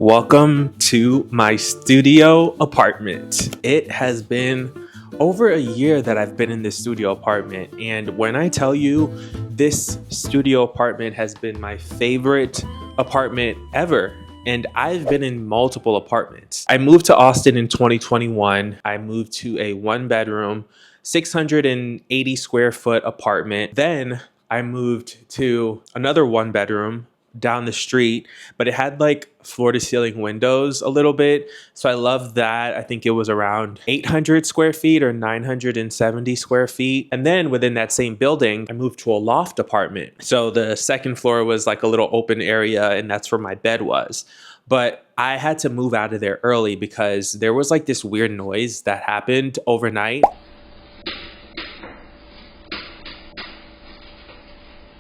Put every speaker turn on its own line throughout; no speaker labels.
Welcome to my studio apartment. It has been over a year that I've been in this studio apartment, and when I tell you this studio apartment has been my favorite apartment ever, and I've been in multiple apartments. I moved to Austin in 2021. I moved to a one bedroom, 680 square foot apartment. Then I moved to another one bedroom down the street, but it had like floor to ceiling windows a little bit. So I loved that. I think it was around 800 square feet or 970 square feet. And then within that same building, I moved to a loft apartment. So the second floor was like a little open area, and that's where my bed was. But I had to move out of there early because there was like this weird noise that happened overnight.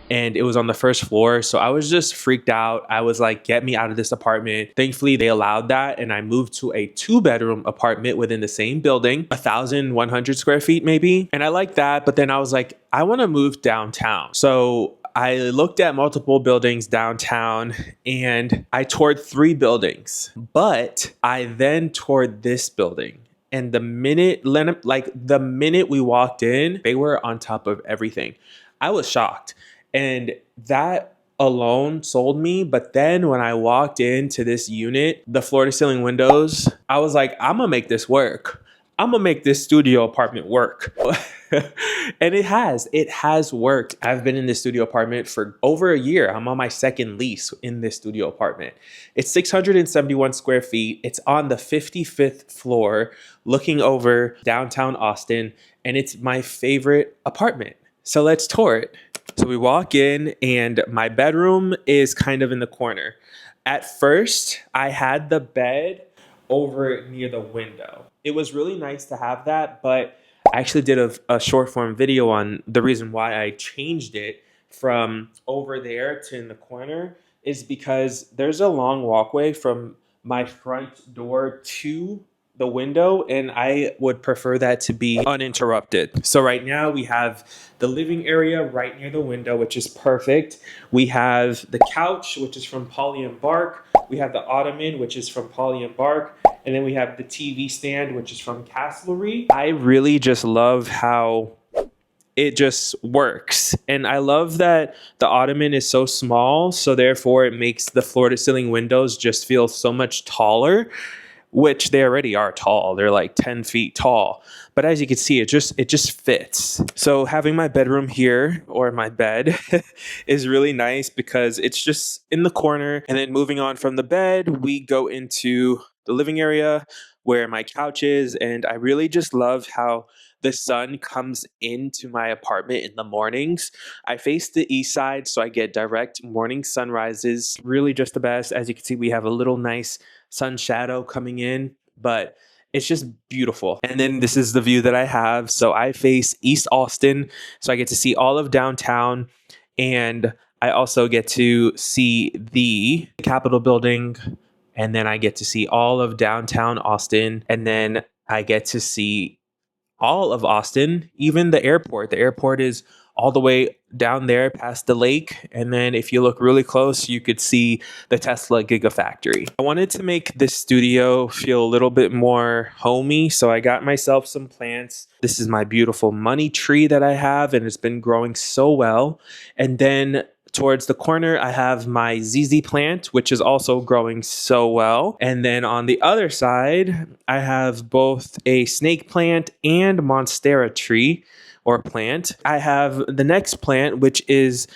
And it was on the first floor. So I was just freaked out. I was like, get me out of this apartment. Thankfully, they allowed that. And I moved to a 2-bedroom apartment within the same building, 1,100 square feet maybe. And I like that. But then I was like, I want to move downtown. So I looked at multiple buildings downtown and I toured 3 buildings. But I then toured this building. And the minute we walked in, they were on top of everything. I was shocked. And that alone sold me. But then when I walked into this unit, the floor to ceiling windows, I was like, I'm gonna make this work. I'm gonna make this studio apartment work. And it has worked. I've been in this studio apartment for over a year. I'm on my second lease in this studio apartment. It's 671 square feet. It's on the 55th floor looking over downtown Austin. And it's my favorite apartment. So let's tour it. So we walk in and my bedroom is kind of in the corner. At first, I had the bed over near the window. It was really nice to have that, but I actually did a short form video on the reason why I changed it from over there to in the corner is because there's a long walkway from my front door to the window, and I would prefer that to be uninterrupted. So right now we have the living area right near the window, which is perfect. We have the couch, which is from Poly and Bark. We have the ottoman, which is from Poly and Bark. And then we have the TV stand, which is from Castlery. I really just love how it just works. And I love that the ottoman is so small, so therefore it makes the floor to ceiling windows just feel so much taller, which they already are tall. They're like 10 feet tall. But as you can see, it just fits. So having my bedroom here, or my bed, is really nice because it's just in the corner. And then moving on from the bed, we go into the living area where my couch is. And I really just love how the sun comes into my apartment in the mornings. I face the east side, so I get direct morning sunrises. Really just the best. As you can see, we have a little nice sun shadow coming in, but it's just beautiful. And then this is the view that I have. So I face East Austin, so I get to see all of downtown, and I also get to see the Capitol building, and then I get to see all of downtown Austin, and then I get to see all of Austin, even the airport. The airport is all the way down there past the lake. And then if you look really close, you could see the Tesla Giga factory. I wanted to make this studio feel a little bit more homey, so I got myself some plants. This is my beautiful money tree that I have, and it's been growing so well. And then towards the corner, I have my ZZ plant, which is also growing so well. And then on the other side, I have both a snake plant and monstera tree or plant. I have the next plant, which is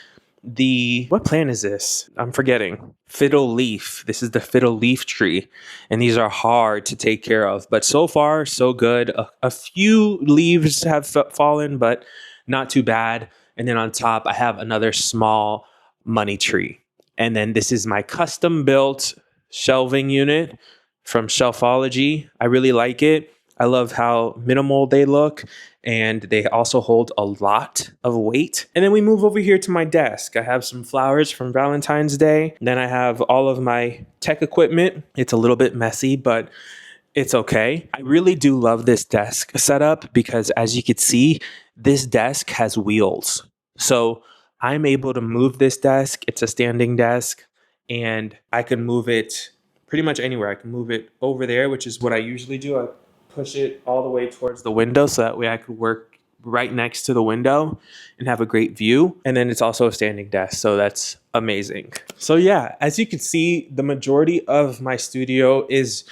what plant is this? I'm forgetting. Fiddle leaf. This is the fiddle leaf tree. And these are hard to take care of, but so far, so good. A few leaves have fallen, but not too bad. And then on top, I have another small money tree. And then this is my custom built shelving unit from Shelfology. I really like it. I love how minimal they look, and they also hold a lot of weight. And then we move over here to my desk. I have some flowers from Valentine's Day. Then I have all of my tech equipment. It's a little bit messy, but it's okay. I really do love this desk setup because, as you can see, this desk has wheels. So I'm able to move this desk. It's a standing desk, and I can move it pretty much anywhere. I can move it over there, which is what I usually do. I push it all the way towards the window so that way I could work right next to the window and have a great view. And then it's also a standing desk, so that's amazing. So yeah, as you can see, the majority of my studio is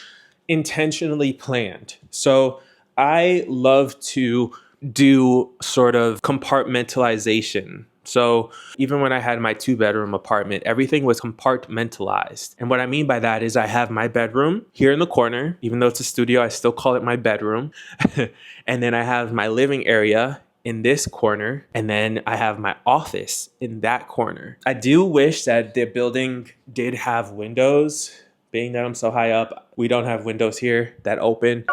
intentionally planned. So I love to do sort of compartmentalization. So even when I had my 2-bedroom apartment, everything was compartmentalized. And what I mean by that is I have my bedroom here in the corner. Even though it's a studio, I still call it my bedroom. And then I have my living area in this corner. And then I have my office in that corner. I do wish that the building did have windows. Being that I'm so high up, we don't have windows here that open.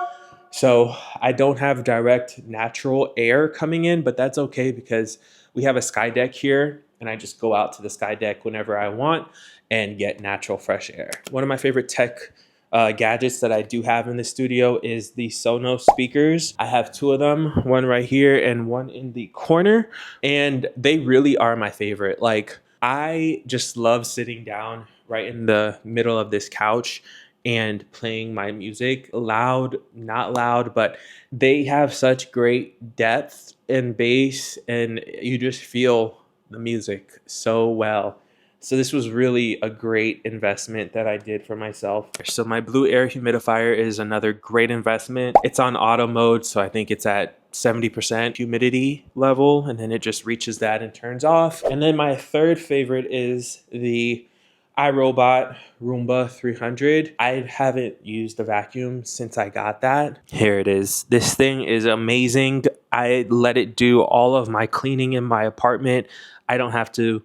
So I don't have direct natural air coming in, but that's okay because we have a sky deck here and I just go out to the sky deck whenever I want and get natural fresh air. One of my favorite tech gadgets that I do have in the studio is the Sonos speakers. I have 2 of them, one right here and one in the corner, and they really are my favorite. Like, I just love sitting down right in the middle of this couch and playing my music loud, not loud, but they have such great depth and bass, and you just feel the music so well. So this was really a great investment that I did for myself. So my Blueair humidifier is another great investment. It's on auto mode, so I think it's at 70% humidity level, and then it just reaches that and turns off. And then my third favorite is the iRobot Roomba 300. I haven't used the vacuum since I got that. Here it is. This thing is amazing. I let it do all of my cleaning in my apartment. I don't have to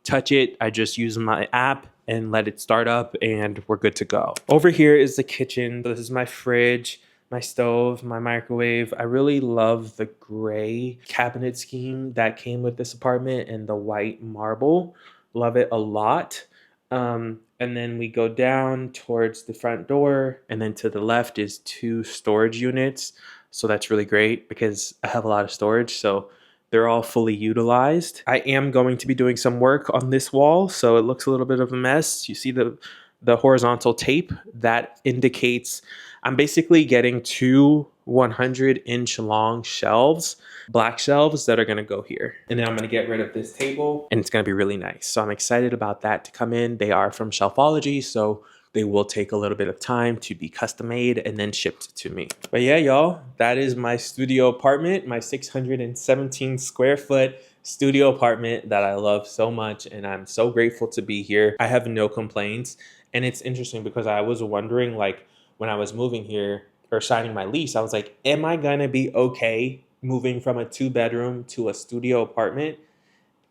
touch it. I just use my app and let it start up and we're good to go. Over here is the kitchen. This is my fridge, my stove, my microwave. I really love the gray cabinet scheme that came with this apartment and the white marble. Love it a lot. And then we go down towards the front door, and then to the left is 2 storage units. So that's really great because I have a lot of storage. So they're all fully utilized. I am going to be doing some work on this wall, so it looks a little bit of a mess. You see the horizontal tape that indicates I'm basically getting 2 100-inch long shelves, black shelves that are going to go here. And then I'm going to get rid of this table and it's going to be really nice. So I'm excited about that to come in. They are from Shelfology, so they will take a little bit of time to be custom made and then shipped to me. But yeah, y'all, that is my studio apartment, my 617 square foot studio apartment that I love so much. And I'm so grateful to be here. I have no complaints. And it's interesting because I was wondering, like, when I was moving here or signing my lease, I was like, am I gonna be okay moving from a 2-bedroom to a studio apartment?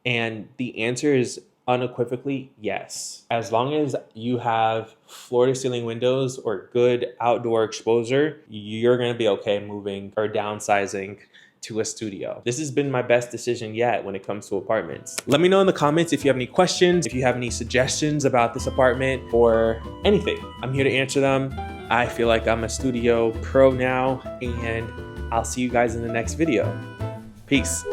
And the answer is unequivocally yes. As long as you have floor to ceiling windows or good outdoor exposure, you're gonna be okay moving or downsizing to a studio. This has been my best decision yet when it comes to apartments. Let me know in the comments if you have any questions, if you have any suggestions about this apartment or anything. I'm here to answer them. I feel like I'm a studio pro now, and I'll see you guys in the next video. Peace.